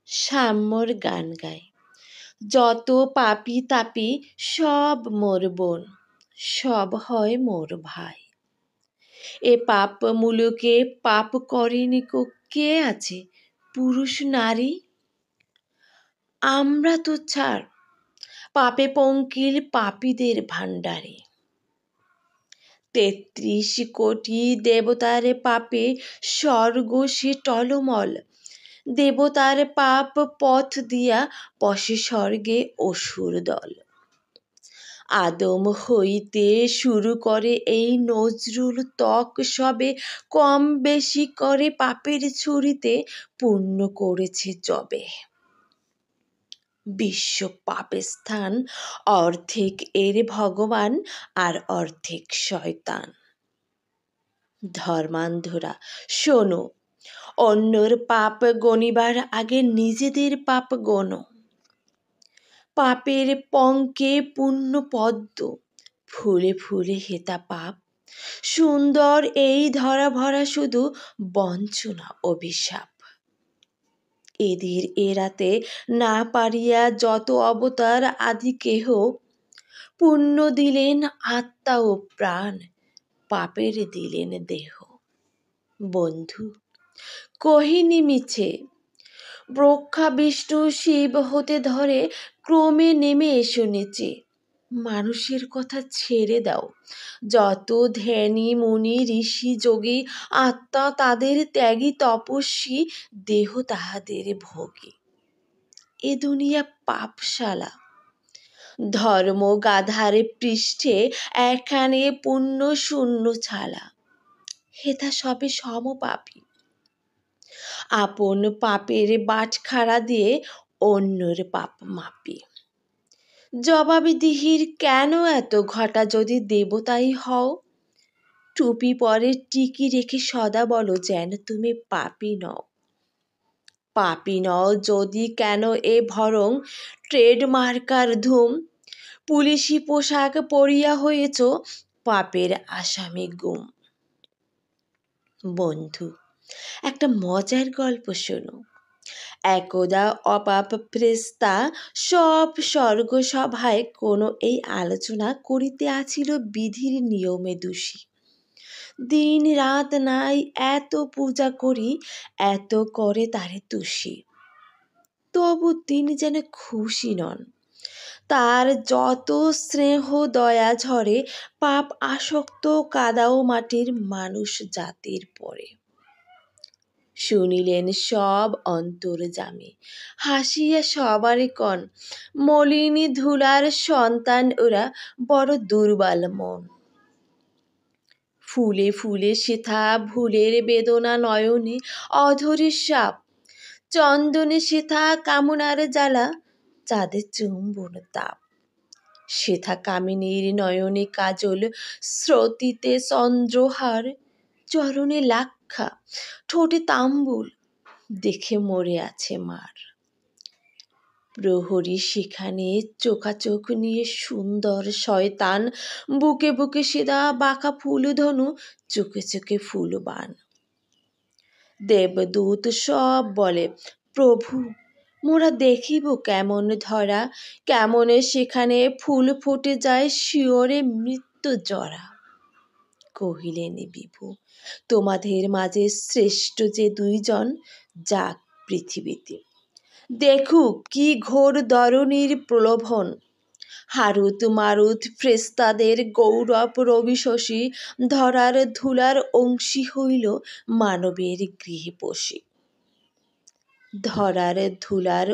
সাম্যর গান গায়। যত পাপী তাপী সব মোর বোন, সব হয় মোর ভাই। এ পাপ মুলুকে পাপ করেনি কে আছে, পুরুষ নারী? আমরা তো ছাড়, পাপে পঙ্কিল পাপীদের ভাণ্ডারে। ৩৩ কোটি দেবতার পাপে স্বর্গ সে টলমল। দেবতার পাপ পথ দিয়া পশে স্বর্গে অসুর দল। আদম হইতে শুরু করে এই নজরুল তক সবে কম বেশি করে পাপের ঝুড়িতে পুণ্য করেছে যবে। বিশ্ব পাপস্থান, অর্ধেক এর ভগবান আর অর্ধেক শয়তান। ধর্মান্ধরা শোনো, অন্যর পাপ গণিবার আগে নিজেদের পাপ গোনো। পাপের পঙ্কে পুণ্য পদ্ম, ফুলে ফুলে হেতা পাপ। সুন্দর এই ধরা ভরা শুধু বঞ্চনা অভিশাপ। এদের এড়াতে না পারিয়া যত অবতার আদি কেহ, পুণ্য দিলেন আত্মা ও প্রাণ, পাপের দিলেন দেহ। বন্ধু কহিনি মিছে, ব্রহ্মা বিষ্ণু শিব হতে ধরে ক্রমে নেমে এসো নিচে। মানুষের কথা ছেড়ে দাও, যত ধ্যানী মুনি ঋষি যোগী আত্মা তাদের ত্যাগী তপস্বী, দেহ তাহাদের ভোগী। এ দুনিয়া পাপশালা, ধর্ম গাধার পৃষ্ঠে এখানে পুণ্য শূন্য ছালা। হেথা সবে সমপাপী, আপন পাপের বাটখারা দিয়ে অন্যের পাপ মাপি। জবাবদিহির কেন এত ঘটা যদি দেবতাই হও? টুপি পরে টিকি রেখে সদা বলো যেন তুমি পাপী নও। পাপী নও যদি কেন এ ভরং ট্রেডমার্কার ধুম, পুলিশি পোশাক পরিয়া হয়েছ পাপের আসামি গুম। বন্ধু একটা মজার গল্প শোনো। একদা অপাপ ফেরেশতা সব স্বর্গ সভায় কোনো এই আলোচনা করিতে আছিল বিধির নিয়মে দোষী। দিন রাত নাই এত পূজা করি, এত করে তারে দোষী। তবু তিনি যেন খুশি নন। তার যত স্নেহ দয়া ঝরে পাপ আসক্ত কাদাও মাটির মানুষ জাতির পরে। শুনিলেন সব অন্তর্যামী, হাসিয়া সবারে কন, মলিনী ধুলার সন্তান ওরা, বড় দুর্বল মন। ফুলে ফুলে সেথা ভুলের বেদনা নয়নে অধরে সাপ, চন্দনে সেথা কামনার জ্বালা, চাঁদে চুম্বন তাপ। সেথা কামিনীর নয়নে কাজল, স্রোতিতে চন্দ্রহার, চরণে লাক্ষা, ঠোঁটে তাম্বুল, দেখে মরে আছে মার। প্রহরী সেখানে চোখাচোখ নিয়ে সুন্দর শয়তান, বুকে বুকে সেদা বাঁকা ফুল ধনু, চোখে চোখে ফুলবান। দেবদূত সব বলে প্রভু মোরা দেখিব কেমন ধরা, কেমনে সেখানে ফুল ফুটে যায় শিওরে মৃত্যু জরা। কহিলেন বিভু, তোমাদের মাঝে শ্রেষ্ঠ যে দুইজন যাক পৃথিবীতে, দেখুক কি ঘোর ধরণীর প্রলোভন। হারুত মারুত ফেরেশতাদের গৌরব রবি শশী, ধরার ধুলার অংশী হইল মানবের গৃহে বসে। ধরার ধুলার